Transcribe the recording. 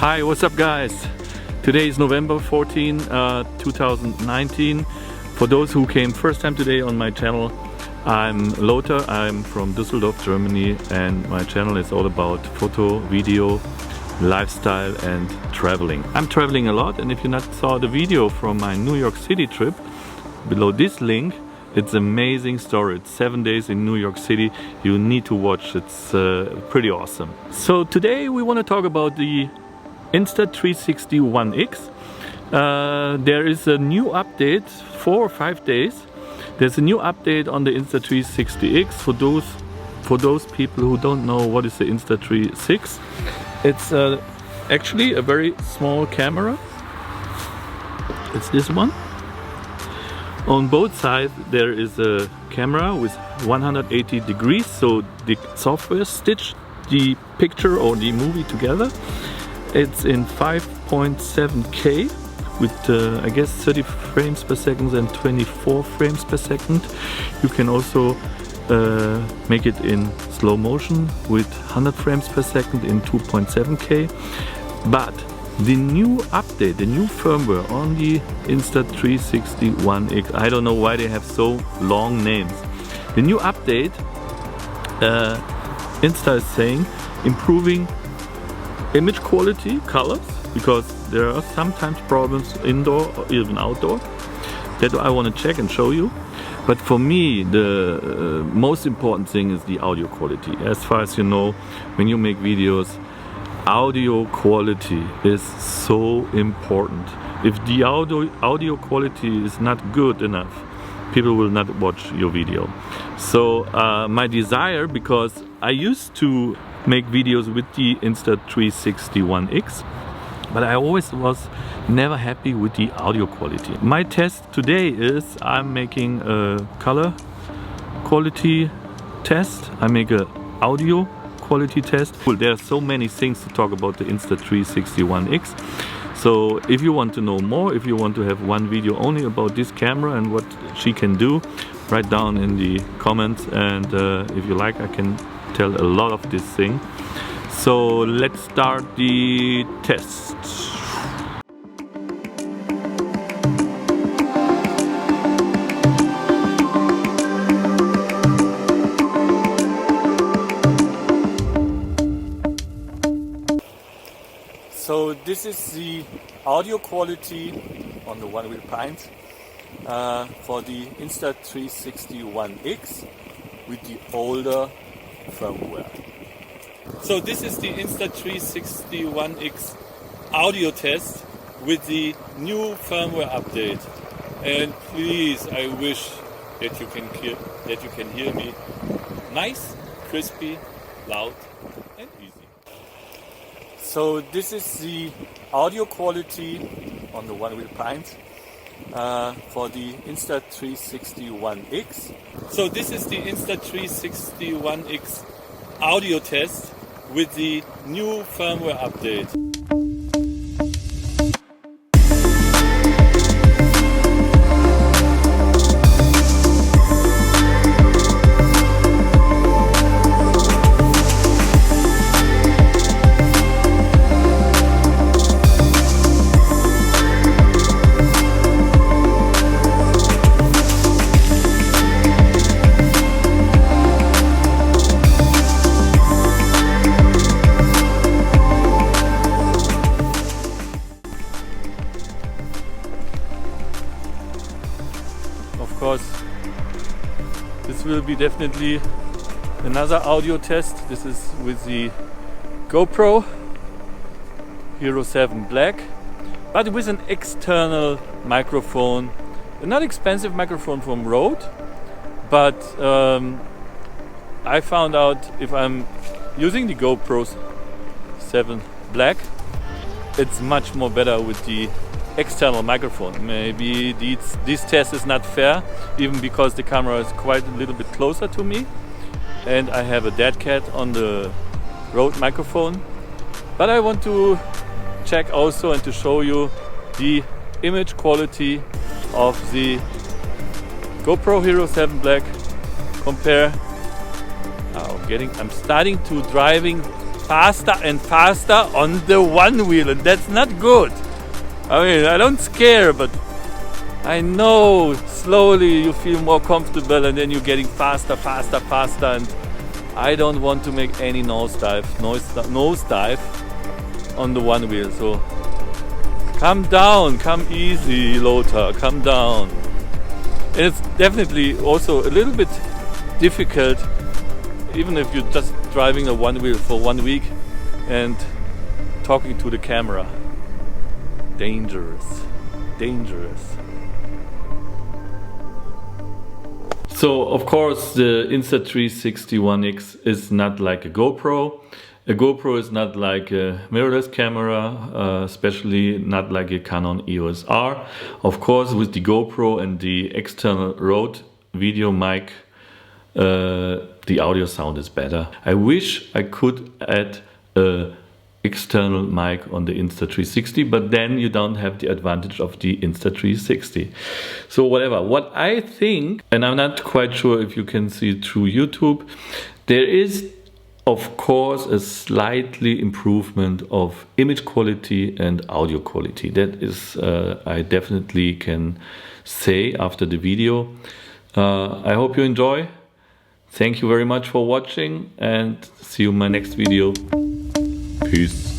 Hi, what's up guys? Today is November 14, 2019. For those who came first time today on my channel, I'm Lothar, I'm from Düsseldorf, Germany, and my channel is all about photo, video, lifestyle and traveling. I'm traveling a lot, and if you not saw the video from my New York City trip, below this link, it's an amazing story. It's 7 days in New York City. You need to watch. It's pretty awesome. So today we want to talk about the Insta360 One X. There is a new update, 4 or 5 days. There's a new update on the Insta360X. For those people who don't know what is the Insta360, it's actually a very small camera. It's this one. On both sides there is a camera with 180 degrees, so the software stitched the picture or the movie together. It's in 5.7K with I guess 30 frames per second and 24 frames per second. You can also make it in slow motion with 100 frames per second in 2.7K. But the new update, the new firmware on the Insta360 One X, I don't know why they have so long names. The new update, Insta is saying, improving image quality, colors, because there are sometimes problems indoor or even outdoor. That I want to check and show you. But for me, the most important thing is the audio quality. As far as you know, when you make videos, audio quality is so important. If the audio quality is not good enough, people will not watch your video. So my desire, because I used to make videos with the Insta360 One X, but I always was never happy with the audio quality. My test today is I'm making a color quality test. I make a audio quality test. Well, there are so many things to talk about the Insta360 One X. So if you want to know more, if you want to have one video only about this camera and what she can do, write down in the comments, and if you like, I can tell a lot of this thing. So let's start the test. So this is the audio quality on the one wheel pint for the Insta360 One X with the older firmware. So this is the Insta360 One X audio test with the new firmware update. And please, I wish that you can hear me nice, crispy, loud and easy. So this is the audio quality on the one wheel pint for the Insta360 One X. So this is the Insta360 One X audio test with the new firmware update. Of course, this will be definitely another audio test. This is with the GoPro Hero 7 Black, but with an external microphone, a not expensive microphone from Rode, but I found out if I'm using the GoPro 7 Black, it's much more better with the external microphone. Maybe this test is not fair, even because the camera is quite a little bit closer to me and I have a dead cat on the Rode microphone. But I want to check also and to show you the image quality of the GoPro Hero 7 Black compare. I'm starting to driving faster and faster on the one wheel, and that's not good. I mean, I don't scare, but I know slowly you feel more comfortable and then you're getting faster, and I don't want to make any nosedive on the one wheel. So come down, come easy, Lothar, come down. And it's definitely also a little bit difficult, even if you're just driving a one wheel for 1 week and talking to the camera. Dangerous, dangerous. So of course the Insta360 One X is not like a GoPro. A GoPro is not like a mirrorless camera, especially not like a Canon EOS R. Of course, with the GoPro and the external Rode video mic, the audio sound is better. I wish I could add a external mic on the Insta360, but then you don't have the advantage of the Insta360. So whatever, what I think, and I'm not quite sure if you can see it through YouTube, there is of course a slightly improvement of image quality and audio quality. That is, I definitely can say after the video. I hope you enjoy. Thank you very much for watching and see you in my next video. Peace.